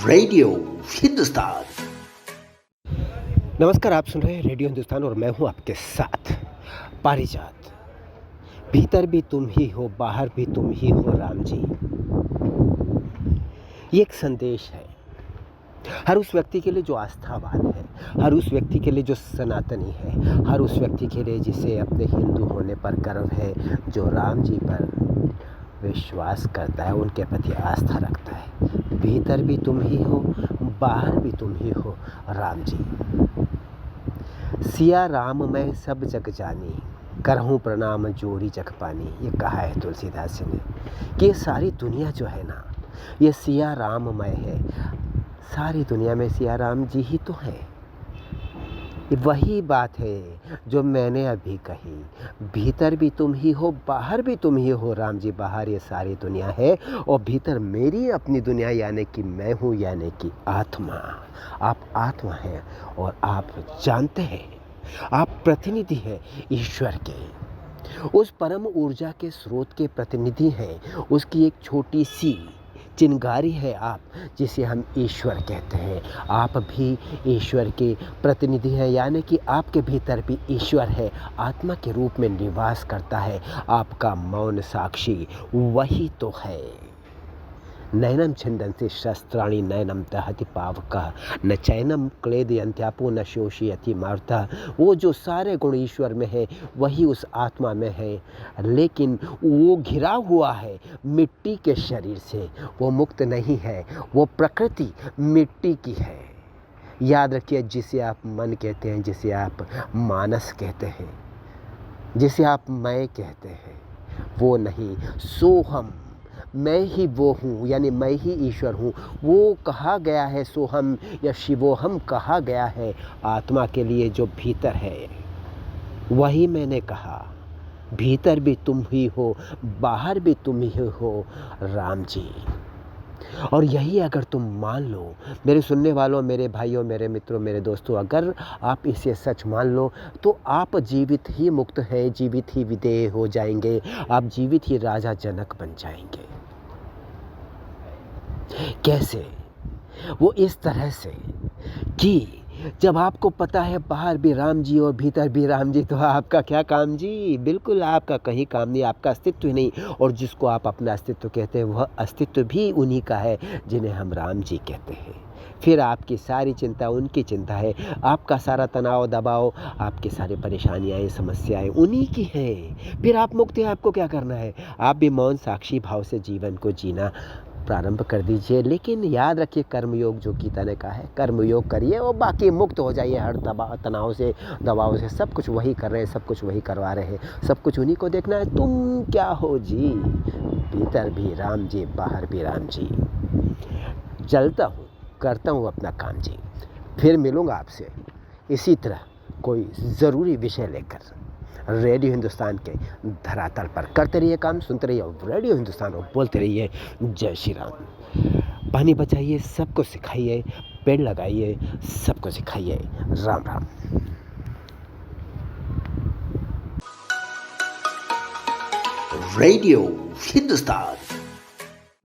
Radio Hindustan. नमस्कार, आप सुन रहे हैं रेडियो हिंदुस्तान और मैं हूं आपके साथ पारिजात। भीतर भी तुम ही हो, बाहर भी तुम ही हो राम जी। ये एक संदेश है हर उस व्यक्ति के लिए जो आस्थावान है, हर उस व्यक्ति के लिए जो सनातनी है, हर उस व्यक्ति के लिए जिसे अपने हिंदू होने पर गर्व है, जो राम जी पर विश्वास करता है, उनके प्रति आस्था रखता है। भीतर भी तुम ही हो, बाहर भी तुम ही हो राम जी। सिया राम मैं सब जग जानी, करहूँ प्रणाम जोरी जग पानी। ये कहा है तुलसीदास जी ने कि ये सारी दुनिया जो है ना, ये सिया राममय है। सारी दुनिया में सिया राम जी ही तो हैं। वही बात है जो मैंने अभी कही, भीतर भी तुम ही हो, बाहर भी तुम ही हो राम जी। बाहर ये सारी दुनिया है और भीतर मेरी अपनी दुनिया, यानी कि मैं हूँ, यानी कि आत्मा। आप आत्मा हैं और आप जानते हैं, आप प्रतिनिधि हैं ईश्वर के, उस परम ऊर्जा के स्रोत के प्रतिनिधि हैं। उसकी एक छोटी सी चिंगारी है आप, जिसे हम ईश्वर कहते हैं। आप भी ईश्वर के प्रतिनिधि हैं, यानी कि आपके भीतर भी ईश्वर है, आत्मा के रूप में निवास करता है। आपका मौन साक्षी वही तो है। नैनम छिन्दन्ति शस्त्राणि नैनम दहति पावकः, न चैनम क्लेदयन्त्यापो न शोषयति मारुतः। वो जो सारे गुण ईश्वर में है वही उस आत्मा में है, लेकिन वो घिरा हुआ है मिट्टी के शरीर से। वो मुक्त नहीं है, वो प्रकृति मिट्टी की है। याद रखिए, जिसे आप मन कहते हैं, जिसे आप मानस कहते हैं, जिसे आप मैं कहते हैं, वो नहीं, सोहम, मैं ही वो हूँ, यानी मैं ही ईश्वर हूँ। वो कहा गया है सोहम या शिवोहम कहा गया है आत्मा के लिए जो भीतर है। वही मैंने कहा, भीतर भी तुम ही हो, बाहर भी तुम ही हो राम जी। और यही अगर तुम मान लो, मेरे सुनने वालों, मेरे भाइयों, मेरे मित्रों, मेरे दोस्तों, अगर आप इसे सच मान लो तो आप जीवित ही मुक्त हैं, जीवित ही विदेह हो जाएंगे, आप जीवित ही राजा जनक बन जाएंगे। कैसे? वो इस तरह से कि जब आपको पता है बाहर भी राम जी और भीतर भी राम जी, तो आपका क्या काम जी? बिल्कुल आपका कहीं काम नहीं, आपका अस्तित्व ही नहीं। और जिसको आप अपना अस्तित्व कहते हैं, वह अस्तित्व भी उन्हीं का है जिन्हें हम राम जी कहते हैं। फिर आपकी सारी चिंता उनकी चिंता है, आपका सारा तनाव दबाव, आपकी सारी परेशानियाँ समस्याएं उन्हीं की हैं। फिर आप मुक्त हैं, आपको क्या करना है? आप भी मौन साक्षी भाव से जीवन को जीना प्रारंभ कर दीजिए। लेकिन याद रखिए, कर्मयोग जो गीता ने कहा है, कर्मयोग करिए और बाकी मुक्त हो जाइए हर तनाव से, दबाव से। सब कुछ वही कर रहे हैं, सब कुछ वही करवा रहे हैं, सब कुछ उन्हीं को देखना है। तुम क्या हो जी? भीतर भी राम जी, बाहर भी राम जी। चलता हूँ, करता हूँ अपना काम जी। फिर मिलूँगा आपसे इसी तरह कोई ज़रूरी विषय लेकर रेडियो हिंदुस्तान के धरातल पर। करते रहिए काम, सुनते रहिए रेडियो हिंदुस्तान और बोलते रहिए जय श्री राम। पानी बचाइए, सबको सिखाइए, पेड़ लगाइए, सबको सिखाइए। राम राम। रेडियो हिंदुस्तान।